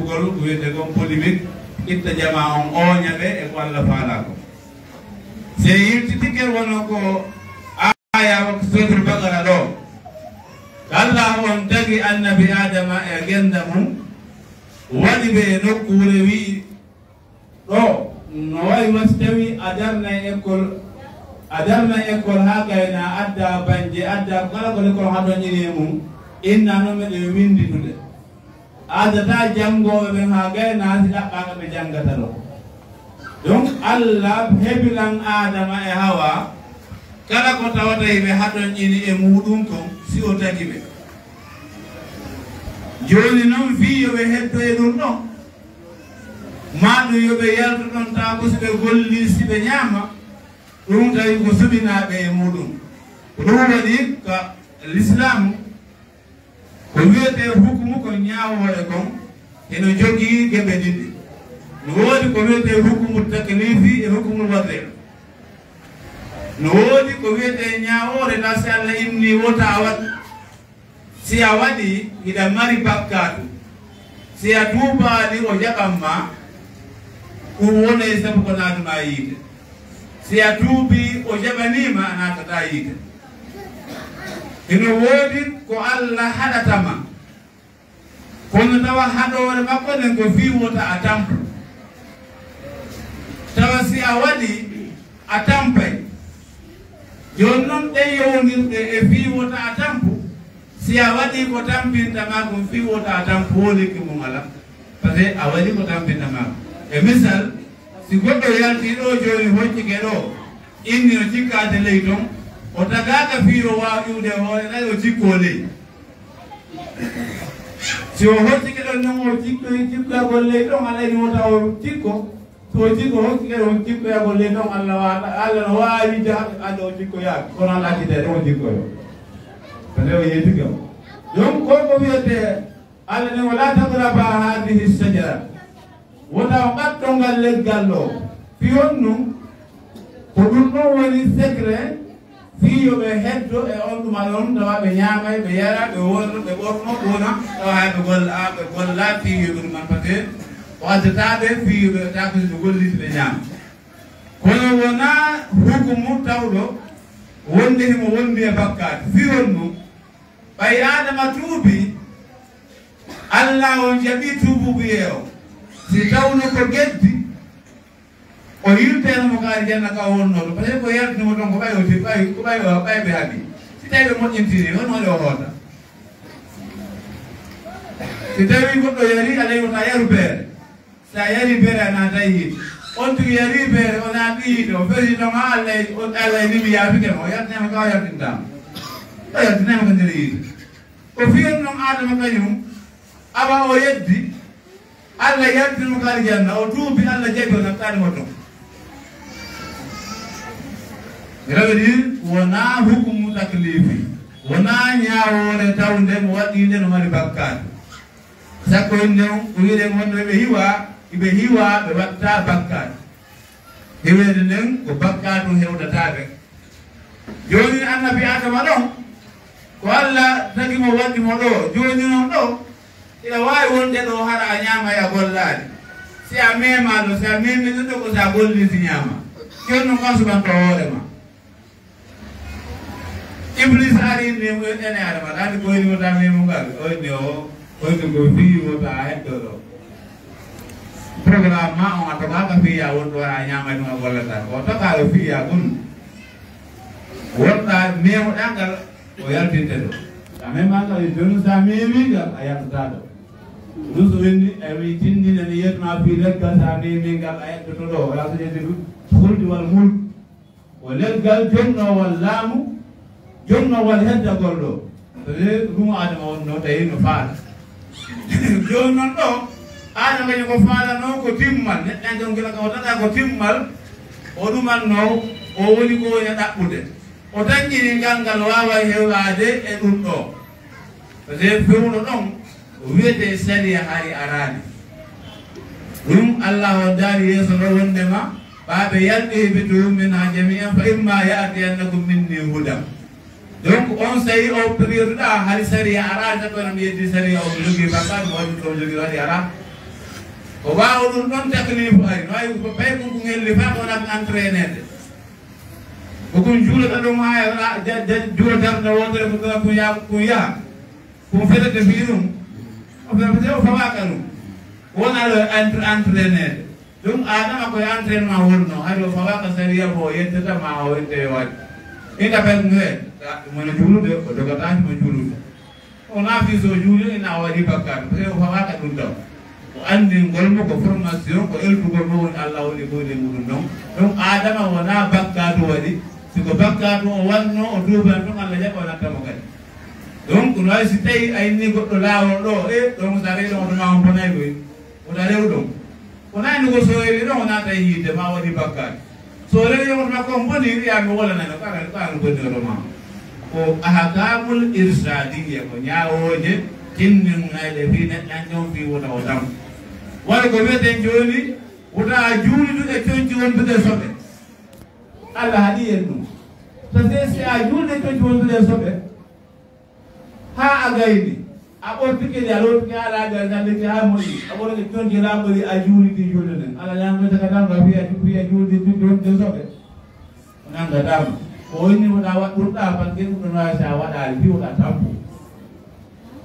gol wiyete gon polémique itta jama on oñaɓe e ko Allah faala ko se yirtitikel wono ko aya ko suratul Baqara ɗo Allah on tagi annabi Adama e genda mum waɗi ɓe e nokkure wi ɗo no wayi mas tawi a darna école ha gayna adda banje adda kala ko l'école ha ɗoñiri e mum inna noon meɗe winditude adata janngoɓe ɓen ha gayna si ɗaɓɓaka ɓe janggata ɗo donc Allah heɓilan Adama e Hawa kala ko tawata ɓe haɗon ini e muɗum kon si o tagi ɓe joni noon fi yoɓe heddoye ɗum ɗon maɗum yoɓe yalto ɗon ta ko siɓe golli siɓe ñaama ɗum tawi ko suɓinaɓe e muɗum ɗum waɗi ka l'islam ko wiyete hukumu ko ñawore kon eno jogii geɓe ɗiɗi no woodi ko wiyete hukumu taklifi e hukumu wadel no woodi ko wiyete ñawore ta si Allah inni wota a waɗi si a waɗi hiɗa mari bakkatu si a tuubaali o jaɓanma ɗum wona e sabu ko naatuma yiide si a tuubi o jaɓanima a natata yiide ino woodi ko Allah haɗatama kono tawa haɗore makko nen ko fi wota a tampa tawa si a waɗi a tampay joni noon ɗen yowdirɗe e fi wota a tampu si a waɗi ko tampintama ko fi wota a tampu woliki mum ala par ce que a waɗi ko tampintama e misal si goɗɗo yalti ɗo joni hoccike ɗo inni no cikkade ley ton o tagaka fiyo wawa ƴuwde hoore nayi o cikko ley si o hoccike ɗon noon o cikkoyagol ley ɗon ala ni wota o cikko so o cikko hoccike ɗon cikkoyagol ley ɗon Allah no wawi jahade ade o cikkoyaga kono ala accide ɗon o cikkoyo parce que o yeytigam donc koko wiyete Allah ne wala tagraba hadihi sajara wota o ɓattongal leggal ɗo fiyon num ko ɗum ɗon woni secret fiyoɓe heddo e on ɗuma ɗon tawa ɓe ñaamay ɓe yara ɓe worno ɓe ɓorno ɓona tawa hay ɓe golla fiyoɓe ɗuman par ce que o addataɓe fiyoɓe tako ɓe golliti ɓe ñaama kono wona hukumu tawɗo wonde himo wondi e bakkade fiyon num ɓay Adama tuubi Allah on jaɓi tuubuɓe o si tawno ko geddi o yirteno mo kaari janna ka wonnoɗo par ce que ko yaltinimo toon ko ɓay o ko ɓay ɓe haaɓi si tawi ɓe moƴƴintiri hono waɗi o hoota si tawi goɗɗo yari alay wota yaru beere sa yari beere a naata yiide on tigi yari beere o naati yiide o fesi ɗon ha Allah nimi yaafikema o yaltinama ka o yaltintama o yaltinama ko nder yiide ko fiyen noon Adama kañum awa o yeddi Allah yaltinimo kaari janna o tuubi Allah jaɓi o naftanimo toon reweɗi wona hukumu taklifi wona ñawore tawde mo waɗinde no mari bakkade sakko nden ko wiɗen wonɗo ɓe hiwa ɓe watta bakkade hewede nden ko bakkade ɗum hewdataɓe joni annabi Adama ɗon ko Allah tagimo waɗimo ɗo joni noon ɗo ina wawi wonde ɗo haɗa a ñama ya gollade si a mema ɗo si a memini ɗo ko sa golliti ñama joni noon kan suɓanto hoorema Iblis ari ni mo ene Adama dani ko ni mo tammi mo gal o ni o ko fi mo ta heddo do programme ma on atoka ka fi ya won do a nyama dum wala ta o to ka fi ya gun wonta me mo dangal o yaltinte do ame ma ka jonu sa me mi gal ayata do ruso wenni e wi tindi ne yetma fi leggal sa me mi gal ayata to do wala so jedi khuldi wal mulk o leggal jonno wal lamu jonno wal hedda golɗo ɗum Adama wonno tawi no faala joni noon ɗo Adama kañum ko faalano ko timmal neɗɗan jon gila ka o tata ko timmal o ɗumanno o woni ko woni ɗaɓɓude o dañƴini ngal wawa hewade e ɗum ɗo par ce que fewno ɗon o wiyete sariya hay arani ɗum Allah o daari yeeso ɗo wondema ɓaɓe yalɗi heɓitu min ha jami'an fa imma ya'tiyannakum minni hudam donc on sayi o priorité hari sariya ara ta ko nam yeddi sariya o jogi bakkat mo woni to jogi wadi ara o waaw ɗum ɗon taklifu ari no ay ko ɓay ko ngelli fa ko nak entraîner ko kun juulata ɗum ha juulatarde wondere ko ya ko fedete fi ɗum o fedete o fawaka ɗum wonaɗo entraîner ɗum adama koye entraînement wonno hay o fawaka saria ko yettetama o wette waɗi ina ɓen he mono juulude o dogataki mo juulude o naafi so juuli ina waɗi bakkat parce que o fawaka ɗum taw o andi ngolmo ko formation ko eldugol mo woni Allah woni ɓoyde muɗum ɗon ɗum adama wona bakkatu waɗi siko bakkatu o wanno o duuban ɗum Allah jaɓa o nattamo kadi donc no way si tawi ayni goɗɗo laawol ɗo ɗon sa rewi ɗon otoma on bonayi koy oɗa rew ɗon wonani ko so rewi ɗon o naata yiide ma waɗi bakkatu so rewi ɗon makko on boni wiyami wolanano kaano bonniroɗoma ko ahkamul irsadiyya ko ñawoje tinninayɗe fi neɗɗan ƴon fi wota o tam waɗa ko wiyeten joni wota juuliduɗe coñci wonduɗe soɓe Allah haɗi en ɗum so si a juulde coñci wonduɗe soɓe ha a gayni a ɓortikeɗi a lottike haala gayni a lekki ha moƴƴi a ɓorke coñci laɓɓori a juulidi julde nden Allah ñamete ka tanka fiya juulde wonde soɓe o nangatama o wonni woɗa waɗɗurɗa par ce que ɗum ɗon wawi sa waɗali fi woɗa tampo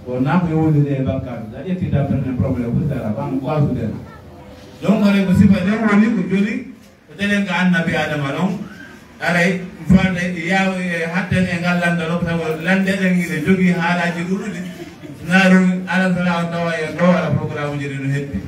wonna ko yowdide e bakkatu sa ƴetti tamperne probléme fusdara ɓam wasudena donc ore ko sifa ɗen woni ko joni ko ɗenen ko annabi adama ɗon aray fande yaw hatten e ngal landa ɗo taw lande ɗen ine jogui haalaji ɗuɗuɗi naru ala sala on tawa e ɗo waɗa programme ji ɗi no heddi.